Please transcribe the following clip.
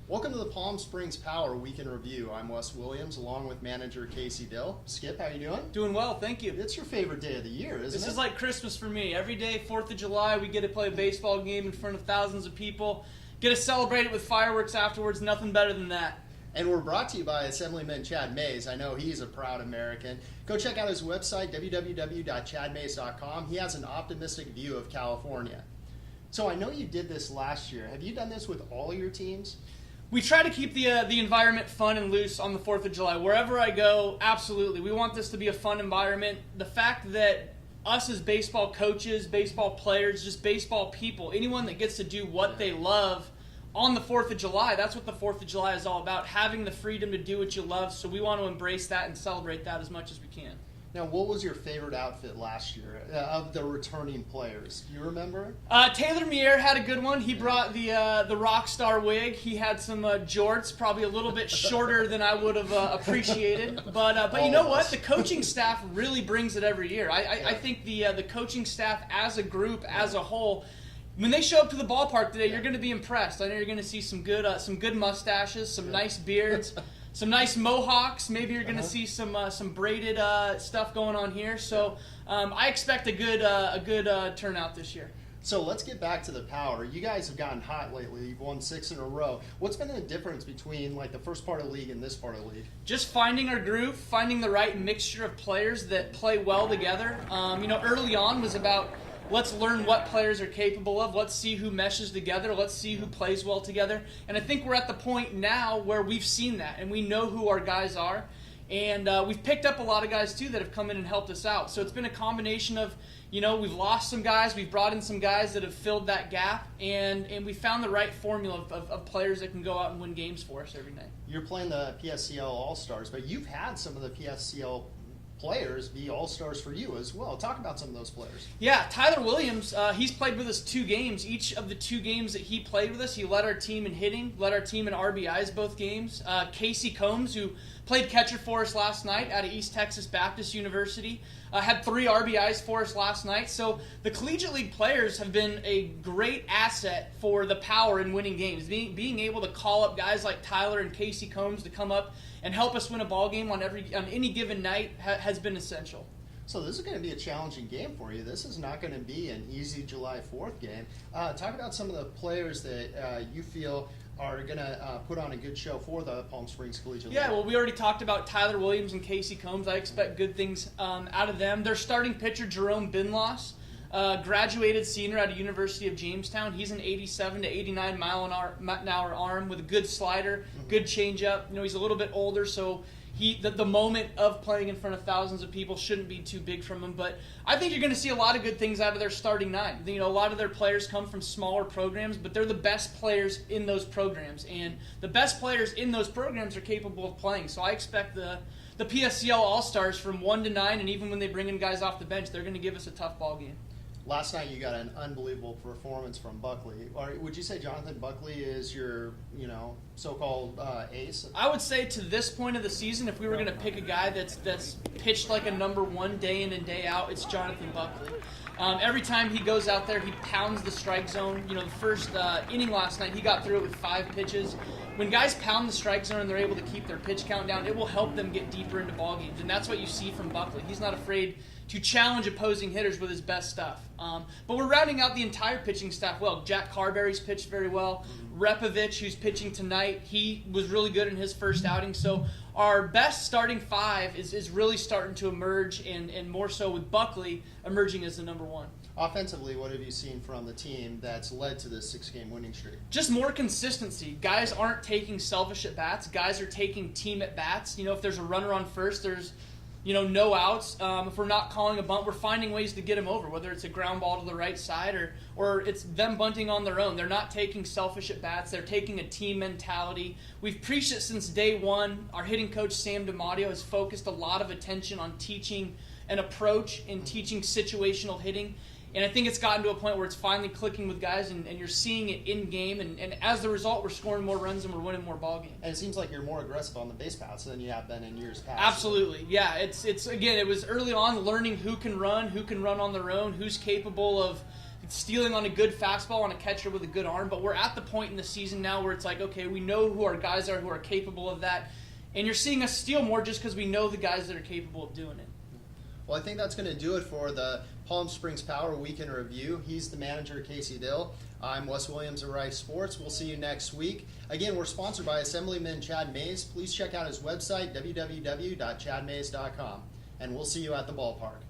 Welcome to the Palm Springs Power Week in Review. I'm Wes Williams, along with manager Casey Dill. Skip, how you doing? Doing well, thank you. It's your favorite day of the year, isn't it? This is like Christmas for me. Every day, 4th of July, we get to play a baseball game in front of thousands of people. Get to celebrate it with fireworks afterwards. Nothing better than that. And we're brought to you by Assemblyman Chad Mayes. I know he's a proud American. Go check out his website, www.chadmayes.com. He has an optimistic view of California. So I know you did this last year. Have you done this with all your teams? We try to keep the environment fun and loose on the 4th of July. Wherever I go, absolutely. We want this to be a fun environment. The fact that us as baseball coaches, baseball players, just baseball people, anyone that gets to do what they love on the 4th of July, that's what the 4th of July is all about, having the freedom to do what you love. So we want to embrace that and celebrate that as much as we can. Now, what was your favorite outfit last year of the returning players? Do you remember? Taylor Mier had a good one. He brought the rock star wig. He had some jorts, probably a little bit shorter than I would have appreciated. But you know what? The coaching staff really brings it every year. I think the coaching staff as a group, as a whole, when they show up to the ballpark today, you're going to be impressed. I know you're going to see some good mustaches, some nice beards. Some nice mohawks. Maybe you're going to see some braided stuff going on here. So I expect a good turnout this year. So let's get back to the Power. You guys have gotten hot lately. You've won 6 in a row. What's been the difference between like the first part of the league and this part of the league? Just finding our groove, finding the right mixture of players that play well together. Early on was about let's learn what players are capable of. Let's see who meshes together. Let's see who plays well together. And I think we're at the point now where we've seen that and we know who our guys are. And we've picked up a lot of guys, too, that have come in and helped us out. So it's been a combination of, we've lost some guys. We've brought in some guys that have filled that gap. And we found the right formula of players that can go out and win games for us every night. You're playing the Psel AllStars, but you've had some of the Psel players be all-stars for you as well. Talk about some of those players. Yeah, Tyler Williams, he's played with us 2 games. Each of the 2 games that he played with us, he led our team in hitting, led our team in RBIs both games. Casey Combs, who played catcher for us last night out of East Texas Baptist University, had 3 RBIs for us last night. So the Collegiate League players have been a great asset for the Power in winning games. Being able to call up guys like Tyler and Casey Combs to come up and help us win a ball game on any given night has been essential. So this is going to be a challenging game for you. This is not going to be an easy July 4th game. Talk about some of the players that you feel are going to put on a good show for the Palm Springs Collegiate League. Yeah, well, we already talked about Tyler Williams and Casey Combs. I expect good things out of them. Their starting pitcher, Jerome Binloss, graduated senior out of University of Jamestown. He's an 87 to 89 mile an hour arm with a good slider, good changeup. He's a little bit older, so the moment of playing in front of thousands of people shouldn't be too big from him. But I think you're going to see a lot of good things out of their starting 9. A lot of their players come from smaller programs, but they're the best players in those programs. And the best players in those programs are capable of playing. So I expect the Psel AllStars from 1 to 9, and even when they bring in guys off the bench, they're going to give us a tough ball game. Last night you got an unbelievable performance from Buckley. Or would you say Jonathan Buckley is your, so-called ace? I would say to this point of the season, if we were going to pick a guy that's pitched like a number 1 day in and day out, it's Jonathan Buckley. Every time he goes out there, he pounds the strike zone. The first inning last night, he got through it with 5 pitches. When guys pound the strike zone and they're able to keep their pitch count down, it will help them get deeper into ball games, and that's what you see from Buckley. He's not afraid to challenge opposing hitters with his best stuff. But we're rounding out the entire pitching staff well. Jack Carberry's pitched very well. Repovich, who's pitching tonight, he was really good in his first outing. So our best starting 5 is really starting to emerge, and more so with Buckley emerging as the number 1. Offensively, what have you seen from the team that's led to this 6-game winning streak? Just more consistency. Guys aren't taking selfish at-bats. Guys are taking team at-bats. If there's a runner on first, there's no outs. If we're not calling a bunt, we're finding ways to get them over, whether it's a ground ball to the right side or it's them bunting on their own. They're not taking selfish at-bats. They're taking a team mentality. We've preached it since day 1. Our hitting coach, Sam DiMatteo, has focused a lot of attention on teaching an approach and teaching situational hitting. And I think it's gotten to a point where it's finally clicking with guys, and you're seeing it in game. And as a result, we're scoring more runs and we're winning more ball games. And it seems like you're more aggressive on the base paths than you have been in years past. Absolutely, yeah. It's again, it was early on learning who can run on their own, who's capable of stealing on a good fastball on a catcher with a good arm, but we're at the point in the season now where it's like, okay, we know who our guys are who are capable of that, and you're seeing us steal more just because we know the guys that are capable of doing it. Well, I think that's going to do it for the Palm Springs Power Week in Review. He's the manager, Casey Dill. I'm Wes Williams of Reiff Sports. We'll see you next week. Again, we're sponsored by Assemblyman Chad Mayes. Please check out his website, www.chadmayes.com, and we'll see you at the ballpark.